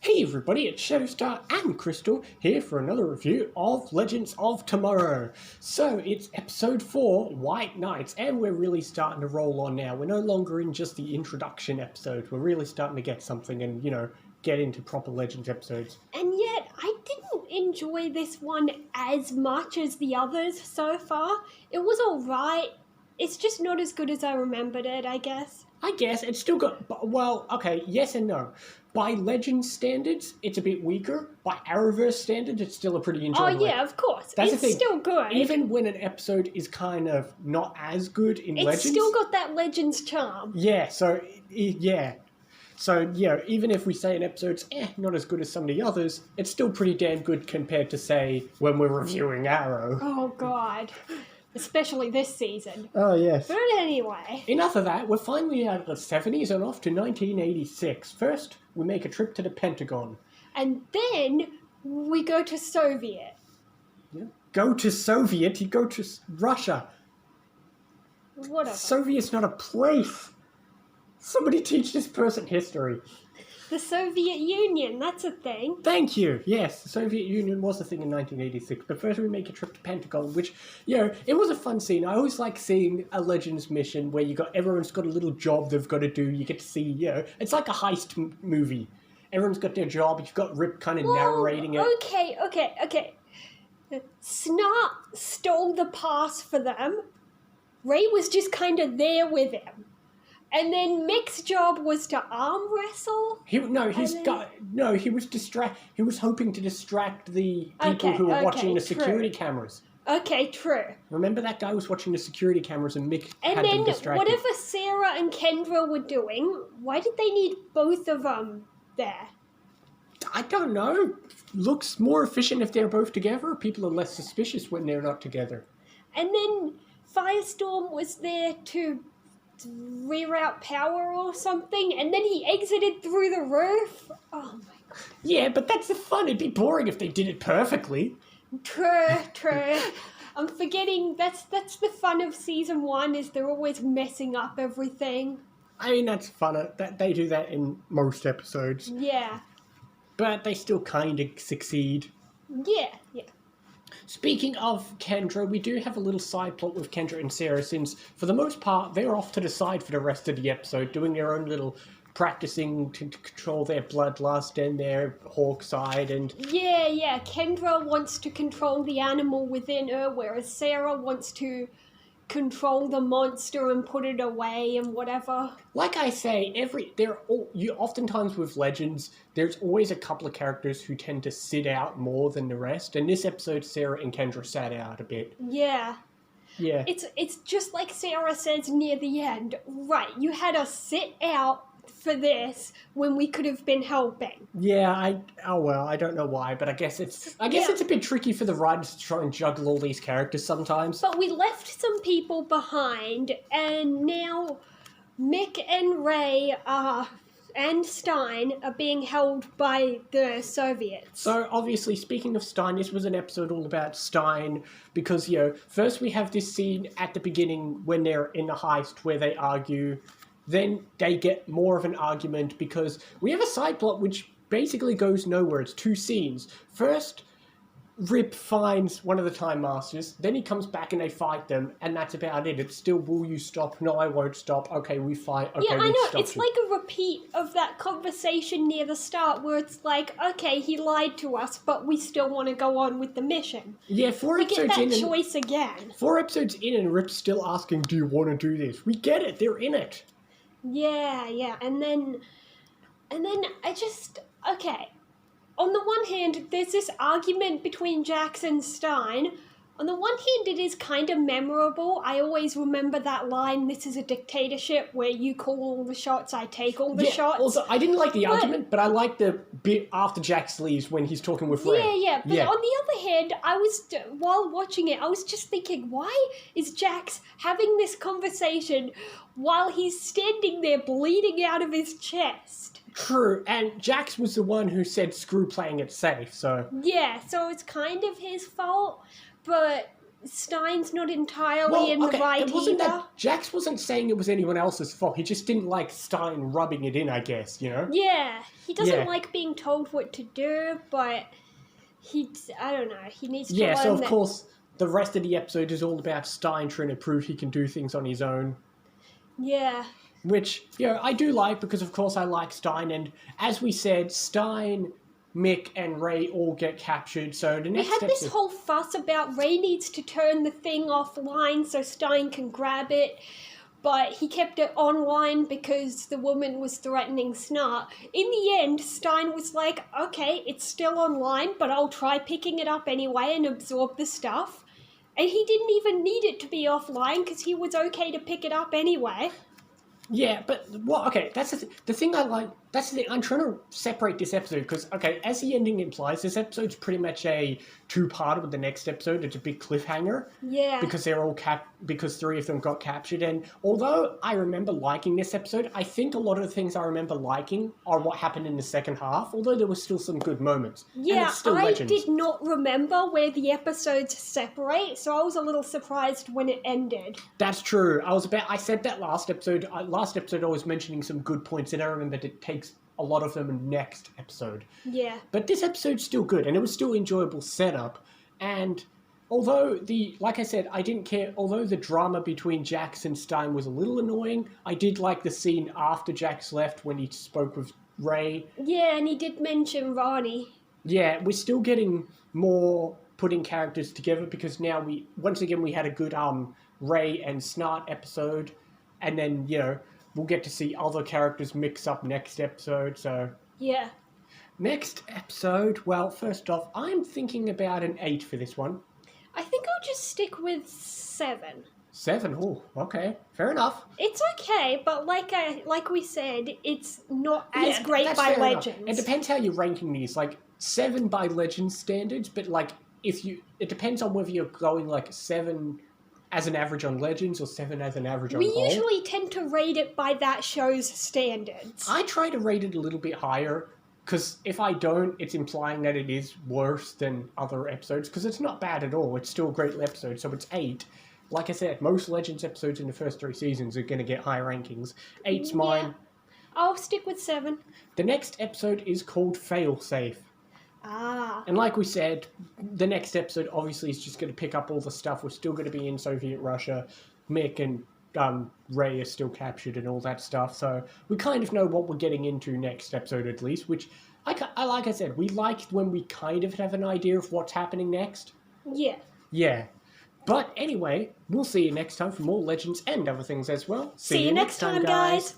Hey everybody, it's Shadowstar and Crystal here for another review of Legends of Tomorrow. So it's episode 4, White Knights, and we're really starting to roll on now. We're no longer in just the introduction episodes. We're really starting to get something and, get into proper Legends episodes. And yet, I didn't enjoy this one as much as the others so far. It was alright. It's just not as good as I remembered it, I guess. I guess it's still got, well, okay, yes and no. By Legends standards, it's a bit weaker. By Arrowverse standards, it's still a pretty enjoyable. Oh yeah, of course. That's it's the thing. Still good. Even when an episode is kind of not as good in Legends. It's still got that Legends charm. Yeah, so, yeah. So, even if we say an episode's not as good as some of the others, it's still pretty damn good compared to, say, when we're reviewing Arrow. Oh god. Especially this season. Oh, yes. But anyway. Enough of that. We're finally out of the 70s and off to 1986. First, we make a trip to the Pentagon. And then we go to Soviet. Yeah. Go to Soviet? You go to Russia. Whatever. Soviet's not a place. Somebody teach this person history. The Soviet Union, that's a thing. Thank you. Yes, the Soviet Union was a thing in 1986. But first we make a trip to Pentagon, which, it was a fun scene. I always like seeing a Legends mission where everyone's got a little job they've got to do. You get to see, it's like a heist movie. Everyone's got their job. You've got Rip kind of narrating it. Okay. Snart stole the pass for them. Ray was just kind of there with him. And then Mick's job was to arm wrestle. He was hoping to distract the people who were watching the security cameras. Okay, true. Remember that guy was watching the security cameras and Mick had them distracted. And then whatever Sarah and Kendra were doing, why did they need both of them there? I don't know. Looks more efficient if they're both together. People are less suspicious when they're not together. And then Firestorm was there to reroute power or something, and then he exited through the roof. Oh my god. Yeah, but that's the fun. It'd be boring if they did it perfectly. True. I'm forgetting that's the fun of season 1 is they're always messing up everything. I mean, that's fun. They do that in most episodes. Yeah. But they still kind of succeed. Yeah. Speaking of Kendra, we do have a little side plot with Kendra and Sarah, since for the most part they're off to the side for the rest of the episode, doing their own little practicing to control their bloodlust and their hawk side and... Yeah. Kendra wants to control the animal within her, whereas Sarah wants to control the monster and put it away and whatever. Like I say, oftentimes with Legends, there's always a couple of characters who tend to sit out more than the rest, and this episode, Sarah and Kendra sat out a bit. Yeah. It's just like Sarah says near the end. Right, you had us sit out for this when we could have been helping. Yeah, I don't know why, but I guess it's a bit tricky for the writers to try and juggle all these characters sometimes. But we left some people behind, and now Mick and Ray and Stein are being held by the Soviets. So, obviously, speaking of Stein, this was an episode all about Stein, because, first we have this scene at the beginning when they're in the heist where they argue. Then they get more of an argument because we have a side plot which basically goes nowhere. It's 2 scenes. First, Rip finds one of the Time Masters. Then he comes back and they fight them, and that's about it. It's still, will you stop? No, I won't stop. Okay, we fight. Okay, yeah, I know. It's you. like a repeat of that conversation near the start where it's like, okay, he lied to us, but we still want to go on with the mission. Yeah, 4 we episodes get that choice again. 4 episodes in and Rip's still asking, do you want to do this? We get it. They're in it. Yeah, and then I just, okay, on the one hand, there's this argument between Jax and Stein. On the one hand, it is kind of memorable. I always remember that line, this is a dictatorship where you call all the shots, I take all the shots. Also, I didn't like the argument, but I like the bit after Jax leaves when he's talking with Ray. Yeah, but on the other hand, while watching it, I was just thinking, why is Jax having this conversation while he's standing there bleeding out of his chest? True, and Jax was the one who said screw playing it safe, so... Yeah, so it's kind of his fault, but Stein's not entirely in the right it wasn't either. that Jax wasn't saying it was anyone else's fault. He just didn't like Stein rubbing it in, I guess, you know? Yeah, he doesn't Yeah. like being told what to do, but I don't know, he needs to Yeah, learn so of that. course, the rest of the episode is all about Stein trying to prove he can do things on his own. Yeah. Which, you know, I do like because, of course, I like Stein. And as we said, Stein, Mick, and Ray all get captured. So the We next had episode... this whole fuss about Ray needs to turn the thing offline so Stein can grab it, but he kept it online because the woman was threatening Snart. In the end, Stein was like, okay, it's still online, but I'll try picking it up anyway and absorb the stuff. And he didn't even need it to be offline because he was okay to pick it up anyway. Yeah, but what? Okay, that's the thing I like. That's the thing. I'm trying to separate this episode because, okay, as the ending implies, this episode's pretty much a two-parter with the next episode. It's a big cliffhanger. Yeah. Because they're all because three of them got captured. And although I remember liking this episode, I think a lot of the things I remember liking are what happened in the second half. Although there were still some good moments. Yeah, and it's still I Legends. did not remember where the episodes separate, so I was a little surprised when it ended. That's true. I said that last episode. Last episode I was mentioning some good points, and I remembered it takes a lot of them in next episode. Yeah. But this episode's still good, and it was still enjoyable setup. And although like I said, I didn't care. Although the drama between Jax and Stein was a little annoying, I did like the scene after Jax left when he spoke with Ray. Yeah, and he did mention Ronnie. Yeah, we're still getting more putting characters together because now we had a good Ray and Snart episode, and then we'll get to see other characters mix up next episode. So Yeah. next episode, well, first off, I'm thinking about an 8 for this one. I think I'll just stick with 7. 7? Oh, okay, fair enough. It's okay, but like we said, it's not as Yeah, great that's by fair enough. Legends. It depends how you're ranking these. Like 7 by Legends standards, but like it depends on whether you're going like 7 as an average on Legends or 7 as an average on We Whole. usually tend to rate it by that show's standards. I try to rate it a little bit higher, because if I don't, it's implying that it is worse than other episodes, because it's not bad at all. It's still a great episode, so it's 8. Like I said, most Legends episodes in the first 3 seasons are going to get high rankings. 8's mine. Yeah. I'll stick with 7. The next episode is called Failsafe. Ah. And like we said, the next episode obviously is just going to pick up all the stuff. We're still going to be in Soviet Russia. Mick and Ray are still captured and all that stuff. So we kind of know what we're getting into next episode at least, which, like I said, we like when we kind of have an idea of what's happening next. Yeah. Yeah. But anyway, we'll see you next time for more Legends and other things as well. See you next time, guys.